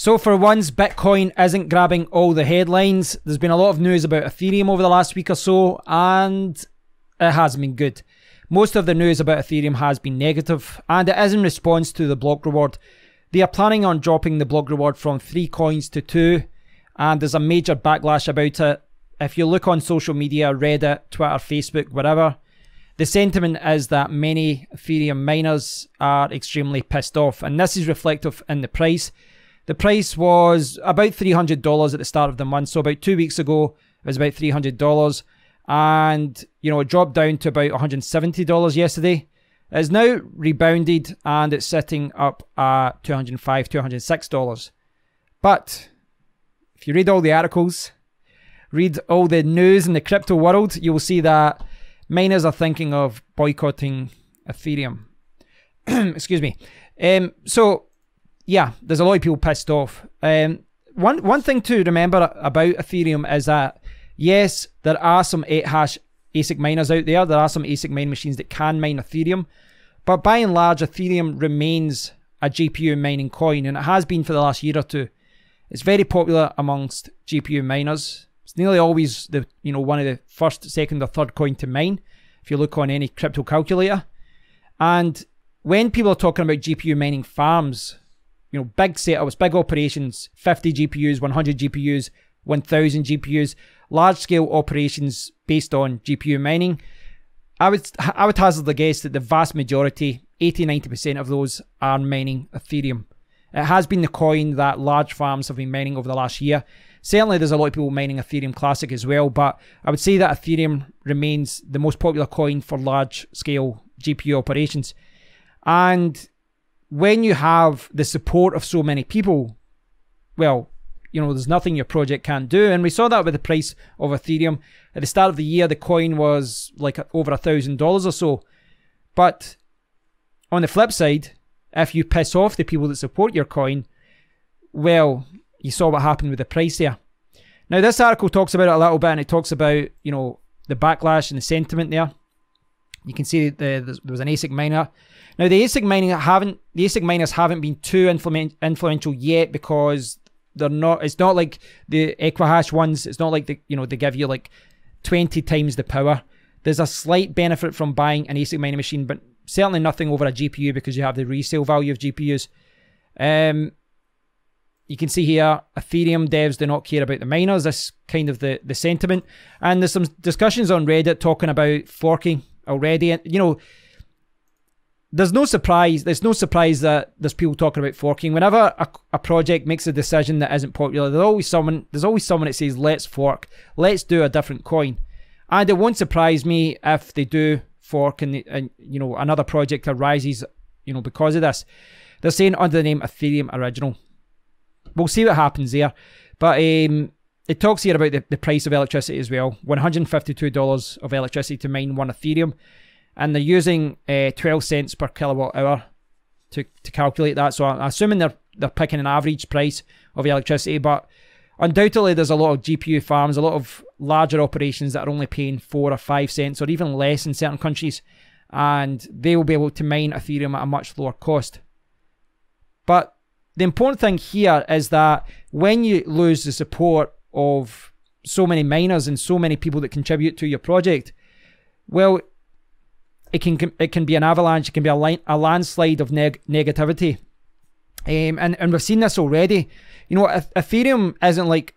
So for once, Bitcoin isn't grabbing all the headlines. There's been a lot of news about Ethereum over the last week or so, and it hasn't been good. Most of the news about Ethereum has been negative, and it is in response to the block reward. They are planning on dropping the block reward from 3 coins to 2, and there's a major backlash about it. If you look on social media, Reddit, Twitter, Facebook, whatever, the sentiment is that many Ethereum miners are extremely pissed off, and this is reflective in the price. The price was about $300 at the start of the month, so about 2 weeks ago it was about $300, and it dropped down to about $170 yesterday. It's now rebounded and it's sitting up at $205, $206. But if you read all the articles, read all the news in the crypto world, you will see that miners are thinking of boycotting Ethereum. Excuse me. So yeah, there's a lot of people pissed off. One thing to remember about Ethereum is that, yes, there are some 8-hash ASIC miners out there. There are some ASIC mining machines that can mine Ethereum. But by and large, Ethereum remains a GPU mining coin, and it has been for the last year or two. It's very popular amongst GPU miners. It's nearly always the one of the first, second, or third coin to mine, if you look on any crypto calculator. And when people are talking about GPU mining farms, big setups, big operations, 50 GPUs, 100 GPUs, 1000 GPUs, large scale operations based on GPU mining, I would hazard the guess that the vast majority, 80-90% of those, are mining Ethereum. It has been the coin that large farms have been mining over the last year. Certainly there's a lot of people mining Ethereum Classic as well, but I would say that Ethereum remains the most popular coin for large scale GPU operations. And when you have the support of so many people, well, there's nothing your project can't do. And we saw that with the price of Ethereum. At the start of the year, the coin was like over $1,000 or so. But on the flip side, if you piss off the people that support your coin, well, you saw what happened with the price there. Now, this article talks about it a little bit, and it talks about, the backlash and the sentiment there. You can see there was an ASIC miner. Now, the ASIC miners haven't been too influential yet, because they're not. It's not like the Equihash ones. It's not like they give you like 20 times the power. There's a slight benefit from buying an ASIC mining machine, but certainly nothing over a GPU, because you have the resale value of GPUs. You can see here, Ethereum devs do not care about the miners. That's kind of the sentiment. And there's some discussions on Reddit talking about forking already. And there's no surprise that there's people talking about forking. Whenever a project makes a decision that isn't popular, there's always someone that says, let's fork, let's do a different coin. And it won't surprise me if they do fork and another project arises because of this. They're saying under the name Ethereum Original. We'll see what happens there. But it talks here about the price of electricity as well. $152 of electricity to mine 1 Ethereum. And they're using 12 cents per kilowatt hour to calculate that. So I'm assuming they're picking an average price of electricity. But undoubtedly there's a lot of GPU farms, a lot of larger operations that are only paying 4 or 5 cents or even less in certain countries. And they will be able to mine Ethereum at a much lower cost. But the important thing here is that when you lose the support of so many miners and so many people that contribute to your project, well, it can be an avalanche. It can be a landslide of negativity, and we've seen this already. Ethereum isn't like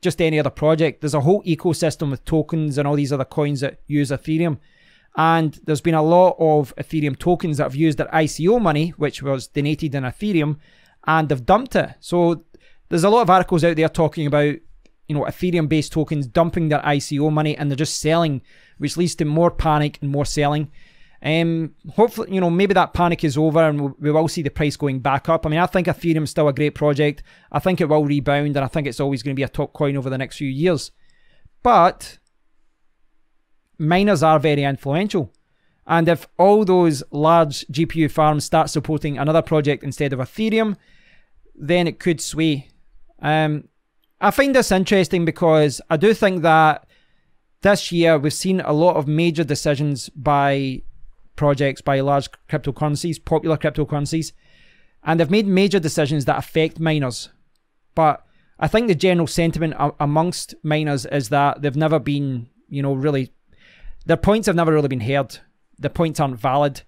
just any other project. There's a whole ecosystem with tokens and all these other coins that use Ethereum, and there's been a lot of Ethereum tokens that have used their ICO money, which was donated in Ethereum, and they've dumped it. So there's a lot of articles out there talking about Ethereum-based tokens dumping their ICO money, and they're just selling, which leads to more panic and more selling. Hopefully, maybe that panic is over and we will see the price going back up. I mean, I think Ethereum is still a great project. I think it will rebound, and I think it's always going to be a top coin over the next few years. But miners are very influential. And if all those large GPU farms start supporting another project instead of Ethereum, then it could sway. I find this interesting because I do think that this year we've seen a lot of major decisions by projects, by large cryptocurrencies, popular cryptocurrencies, and they've made major decisions that affect miners. But I think the general sentiment amongst miners is that they've never been, you know, really, their points have never really been heard. The points aren't valid.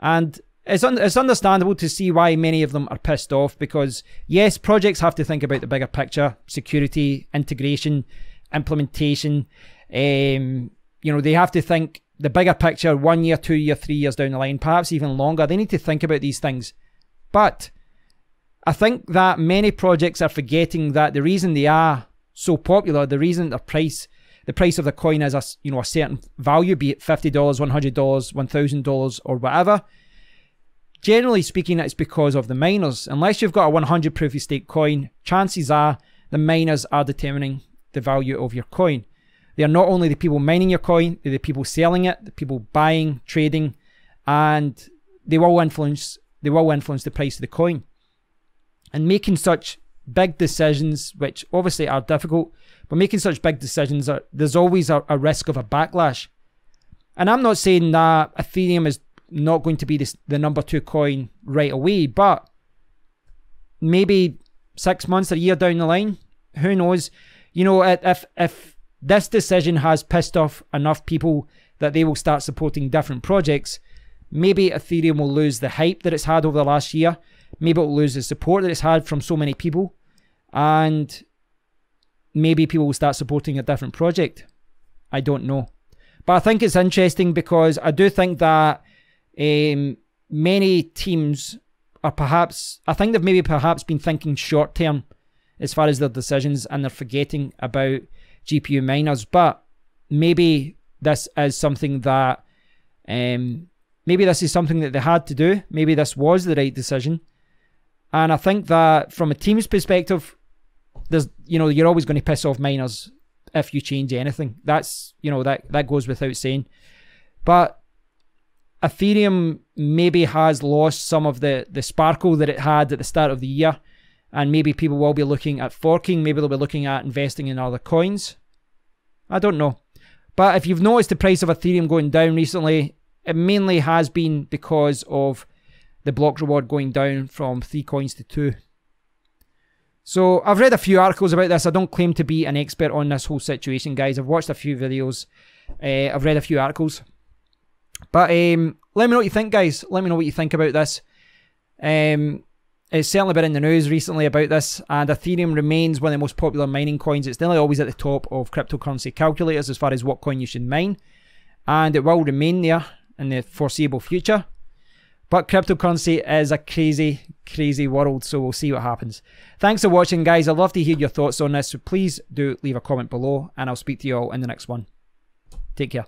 And it's understandable to see why many of them are pissed off, because yes, projects have to think about the bigger picture, security, integration, implementation. You know, they have to think the bigger picture 1 year, 2 year, 3 years down the line, perhaps even longer. They need to think about these things. But I think that many projects are forgetting that the reason they are so popular, the reason the price of the coin is a certain value, be it $50, $100, $1,000 or whatever, generally speaking, it's because of the miners. Unless you've got a 100 proof of stake coin, chances are the miners are determining the value of your coin. They are not only the people mining your coin, they're the people selling it, the people buying, trading, and they will influence the price of the coin. And making such big decisions, which obviously are difficult, but making such big decisions, there's always a risk of a backlash. And I'm not saying that Ethereum is not going to be the number 2 coin right away, but maybe 6 months, a year down the line, who knows? You know, if this decision has pissed off enough people that they will start supporting different projects, maybe Ethereum will lose the hype that it's had over the last year. Maybe it will lose the support that it's had from so many people, and maybe people will start supporting a different project. I don't know. But I think it's interesting because I do think that many teams are perhaps, I think they've maybe perhaps been thinking short term as far as their decisions, and they're forgetting about GPU miners. But maybe this is something that maybe this is something that they had to do. Maybe this was the right decision. And I think that from a team's perspective, there's, you know, you're always going to piss off miners if you change anything. That's, you know, that goes without saying. But Ethereum maybe has lost some of the sparkle that it had at the start of the year, and maybe people will be looking at forking. Maybe they'll be looking at investing in other coins. I don't know. But if you've noticed the price of Ethereum going down recently, it mainly has been because of the block reward going down from 3 coins to 2. So I've read a few articles about this. I don't claim to be an expert on this whole situation, guys. I've watched a few videos. I've read a few articles. But let me know what you think, guys. Let me know what you think about this. It's certainly been in the news recently about this, and Ethereum remains one of the most popular mining coins. It's nearly always at the top of cryptocurrency calculators as far as what coin you should mine, and it will remain there in the foreseeable future. But cryptocurrency is a crazy, crazy world, so we'll see what happens. Thanks for watching, guys. I'd love to hear your thoughts on this, so please do leave a comment below, and I'll speak to you all in the next one. Take care.